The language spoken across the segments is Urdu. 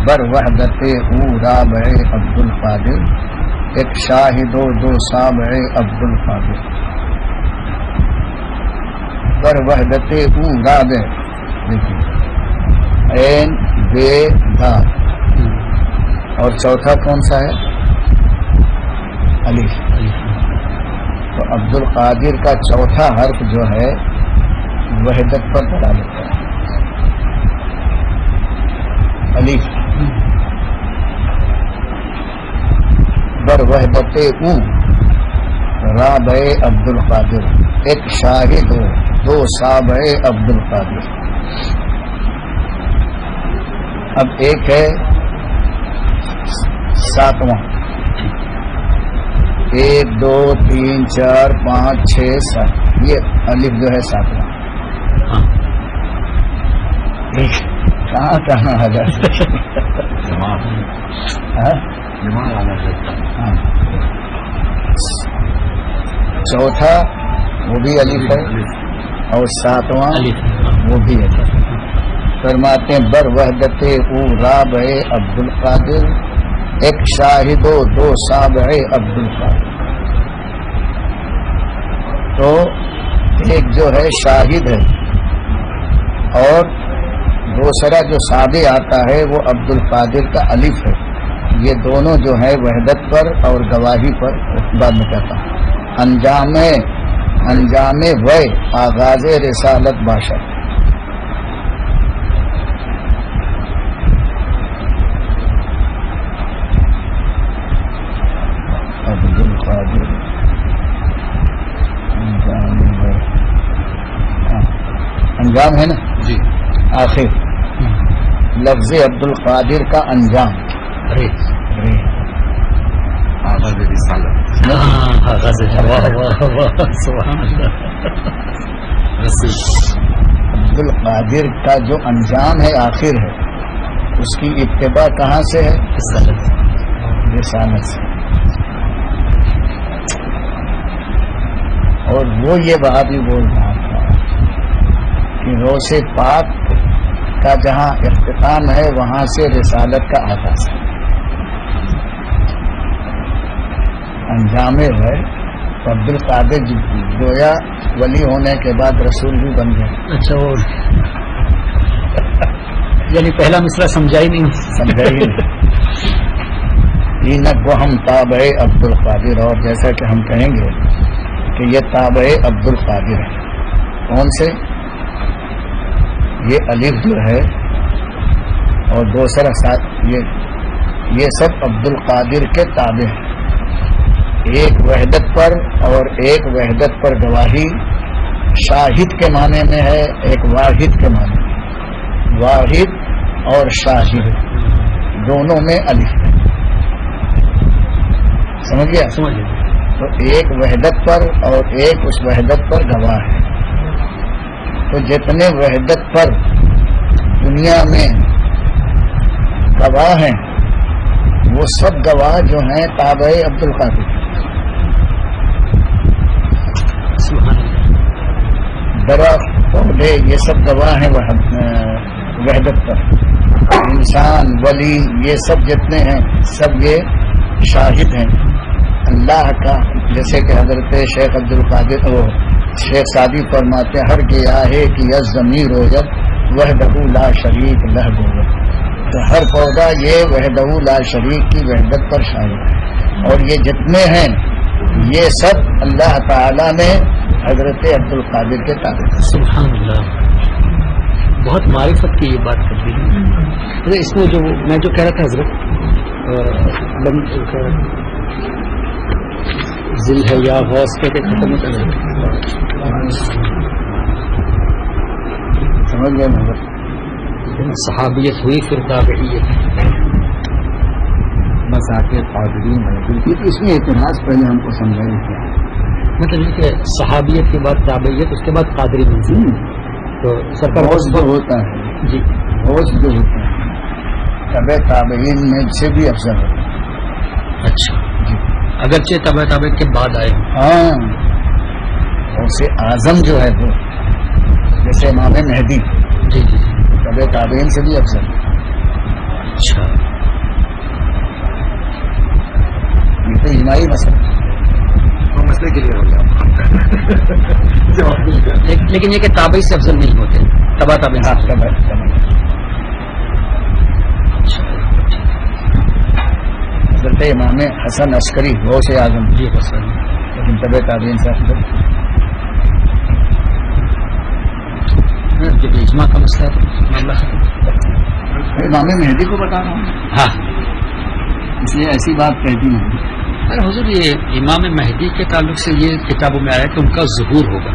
بر وحدت او رابع عبد القادر، ایک شاہد و دو سابع عبد القادر. بر وحدت او رابع، دیکھیے عین بے دال، اور چوتھا کون سا ہے؟ الف. تو عبد القادر کا چوتھا حرف جو ہے وحدت پر دلالت کرتا ہے، الف. بر وحدت او رابع عبد القادر، ایک شاہد ہو دو سابع عبد القادر. اب ایک ہے ساتواں، 1 2 3 4 5 6 7، یہ الف جو ہے ساتواں. کہاں کہاں آ جاتا چوتھا وہ بھی الف ہے اور ساتواں وہ بھی الف. فرماتے ہیں بر وحدت او رابع عبد القادر، ایک شاہد و دو سابع عبد القادر. تو ایک جو ہے شاہد ہے اور دوسرا جو سابع آتا ہے وہ عبد القادر کا الف ہے. یہ دونوں جو ہے وحدت پر اور گواہی پر بعد میں کہتا ہوں. انجام وے آغاز رسالت باشد. عبد القادر انجام ہے نا جی. آخر لفظ عبد القادر کا انجام آغاز رسالت. عبد القادر کا جو انجام ہے آخر ہے، اس کی ابتدا کہاں سے ہے؟ رسالت سے. اور وہ یہ بات بھی بول رہا تھا کہ روز پاک کا جہاں اختتام ہے وہاں سے رسالت کا آغاز ہے. انجام ہے تو عبد القادر گویا ولی ہونے کے بعد رسول بھی بن گئے. اچھا، وہ یعنی پہلا مصرع سمجھا ہی نہیں. وہ ہم تابع عبد القادر، اور جیسا کہ ہم کہیں گے کہ یہ تابع عبد القادر ہے. کون سے؟ یہ الف جو ہے اور دوسرا ساتھ یہ سب عبد القادر کے تابع ہیں. ایک وحدت پر اور ایک وحدت پر گواہی شاہد کے معنی میں ہے، ایک واحد کے معنی میں. واحد اور شاہد دونوں میں الف ہے. سمجھ گیا؟ تو ایک وحدت پر اور ایک اس وحدت پر گواہ ہے. تو جتنے وحدت پر دنیا میں گواہ ہیں وہ سب گواہ جو ہیں تابع عبد القادر. درخت پودے یہ سب گواہ ہیں وحدت پر. انسان ولی یہ سب جتنے ہیں سب یہ شاہد ہیں اللہ کا. جیسے کہ حضرت شیخ عبد القادر شیخ سعدی فرماتے ہر گیا ہے کہ یس ضمیر رویت وحدہ لا شریک لہ گوت. تو ہر پودا یہ وحدہ لا شریک کی وحدت پر شاہد ہے. اور یہ جتنے ہیں یہ سب اللہ تعالی نے حضرت عبد القادر کے تابع. سبحان اللہ، بہت معرفت کی یہ بات کر دی. اس میں جو میں جو کہہ رہا تھا حضرت ذل ہے یا غوث کے ختم ہوتا ہے. سمجھ گئے حضرت؟ صحابیت ہوئی پھر تابعیت. مساکر قادری محدود. اس میں اتہاس پہلے ہم کو سمجھایا کیا مطلب یہ کہ صحابیت کے بعد تابعیت، اس کے بعد قادری منزل. تو سرکار غوث جو ہوتا ہے جی غوث جو ہوتا ہے تابع تابعین میں سے بھی افضل ہوتا ہے. اچھا جی، اگرچہ تابع تابع کے بعد آئے. ہاں، غوث اعظم جو ہے وہ جیسے امام مہدی جی جی تابع تابعین سے بھی افضل. اچھا مسئلہ وہ مسئلے کے لیے ہو گیا جواب مل گیا. لیکن یہ کہ تابعی سے افضل نہیں ہوتے, تبا تابعین سے. حضرت امام حسن عسکری غوث اعظم جی حسن, لیکن طبع تابعین سے افضل. جب اجماع کا مسئلہ ہے تو معاملہ ختم. امام مہدی کو بتا رہا ہوں, ہاں اس لیے ایسی بات کہتی ہوں. ارے حضور, یہ امام مہدی کے تعلق سے یہ کتابوں میں آیا کہ ان کا ظہور ہوگا.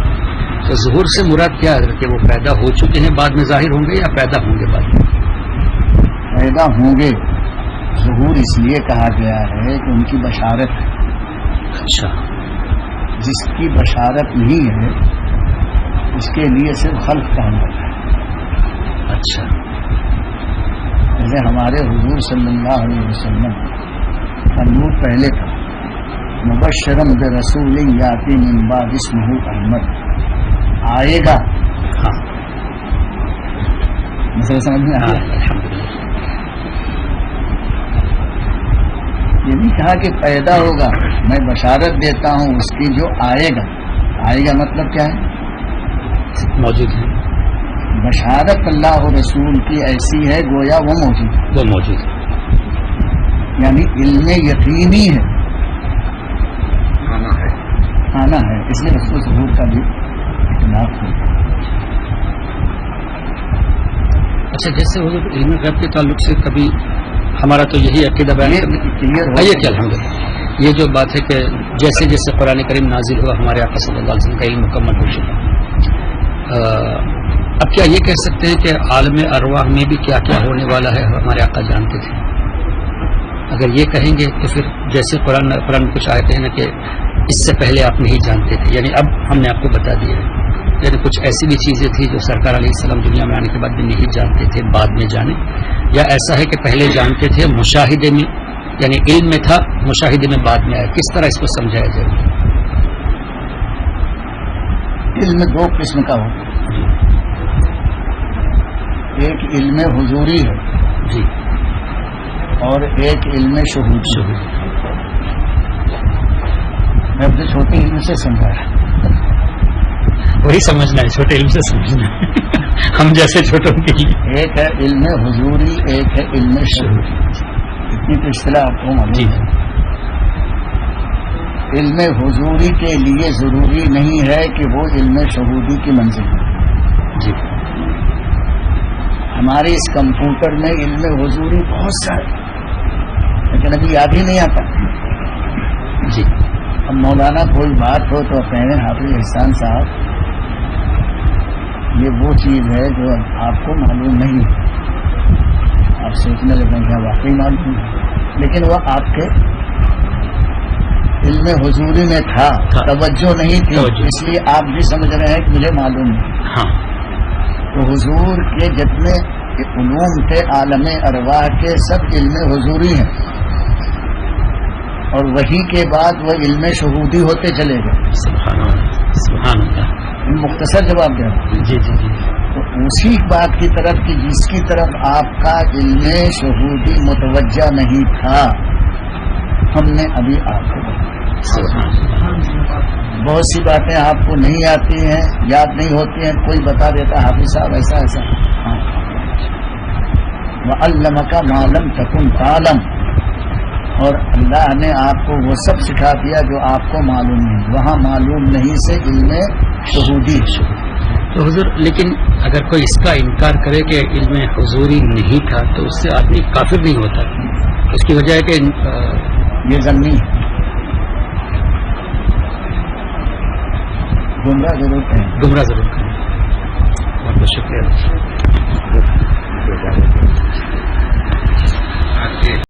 تو ظہور سے مراد کیا ہے کہ وہ پیدا ہو چکے ہیں بعد میں ظاہر ہوں گے یا پیدا ہوں گے بعد میں؟ پیدا ہوں گے. ظہور اس لیے کہا گیا ہے کہ ان کی بشارت ہے. اچھا, جس کی بشارت نہیں ہے اس کے لیے صرف خلق کہا جاتا ہے. اچھا, جیسے ہمارے حضور صلی اللہ علیہ وسلم کا نور پہلے تھا, مبشرم برسول یاتی من بعد اسمہ احمد, آئے گا. ہاں مسئلہ سمجھ میں ہاں, آیا. الحمدللہ. یہ نہیں کہا کہ پیدا ہوگا, میں بشارت دیتا ہوں اس کی جو آئے گا. آئے گا مطلب کیا ہے؟ موجود ہے, بشارت اللہ و رسول کی ایسی ہے گویا وہ موجود ہے, وہ موجود ہے. یعنی علم یقینی ہے, آنا ہے. آنا ہے. اس لیے اس کو ظہور کا بھی اختلاف ہے. اچھا, جیسے حضور علم غیب کے تعلق سے کبھی ہمارا تو یہی عقیدہ بیان یہ کلیئر ہو یہ کہ الحمدللہ یہ جو بات ہے کہ جیسے جیسے قرآن کریم نازل ہوا ہمارے آقا صلی اللہ علیہ وسلم کا علم مکمل ہو چکا. اب کیا یہ کہہ سکتے ہیں کہ عالم ارواح میں بھی کیا کیا ہونے والا ہے ہمارے آقا جانتے تھے؟ اگر یہ کہیں گے تو پھر جیسے قرآن میں کچھ آیتیں ہیں نا کہ اس سے پہلے آپ نہیں جانتے تھے, یعنی اب ہم نے آپ کو بتا دیا ہے. یعنی کچھ ایسی بھی چیزیں تھیں جو سرکار علیہ السلام دنیا میں آنے کے بعد بھی نہیں جانتے تھے, بعد میں جانے, یا ایسا ہے کہ پہلے جانتے تھے مشاہدے میں, یعنی علم میں تھا مشاہدے میں بعد میں آیا. کس طرح اس کو سمجھایا جائے؟ علم دو قسم کا ہوتا ہے. ایک علم حضوری ہے جی, اور ایک علم شہود. میں اپنے چھوٹے علم سے سمجھایا, وہی سمجھنا ہے, چھوٹے علم سے سمجھنا ہے ہم جیسے چھوٹوں کے لیے. ایک ہے علم حضوری, ایک ہے علم شہودی. اتنی تو اصطلاح آپ کو معلوم جی ہے. علم حضوری کے لیے ضروری نہیں ہے کہ وہ علم شہودی کی منزل ہے. جی, ہمارے اس کمپیوٹر میں علم حضوری بہت سارے, لیکن ابھی یاد ہی نہیں آتا. جی, اب مولانا کوئی بات ہو تو کہیں حافظ احسان صاحب یہ وہ چیز ہے جو آپ کو معلوم نہیں ہے. آپ سوچنے لگیں کیا واقعی معلوم ہے, لیکن وہ آپ کے علم حضوری میں تھا, توجہ نہیں تھی, اس لیے آپ بھی سمجھ رہے ہیں کہ مجھے معلوم ہے. ہاں, تو حضور کے جتنے علوم تھے عالم ارواح کے سب علم حضوری ہیں, اور وہی کے بعد وہ علم شہودی ہوتے چلے گئے. سبحان اللہ, سبحان اللہ. مختصر جواب دے رہا ہوں. جی جی جی, تو اسی بات کی طرف کہ جس کی طرف آپ کا علم شہودی متوجہ نہیں تھا ہم نے ابھی آپ کو سبحان اللہ. بہت سی باتیں آپ کو نہیں آتی ہیں, یاد نہیں ہوتی ہیں, کوئی بتا دیتا حافظ صاحب ایسا ایسا. ہاں, وَعَلَّمَكَ مَا لَمْ تَكُنْ تَعْلَمْ, اور اللہ نے آپ کو وہ سب سکھا دیا جو آپ کو معلوم نہیں. وہاں معلوم نہیں سے علم شہودی. تو حضور, لیکن اگر کوئی اس کا انکار کرے کہ علم حضوری نہیں تھا تو اس سے آدمی کافر نہیں ہوتا. اس کی وجہ ہے کہ یہ ضمنی ہے, گمراہ ضرور کہیں. گمراہ ضرور کریں. بہت بہت شکریہ.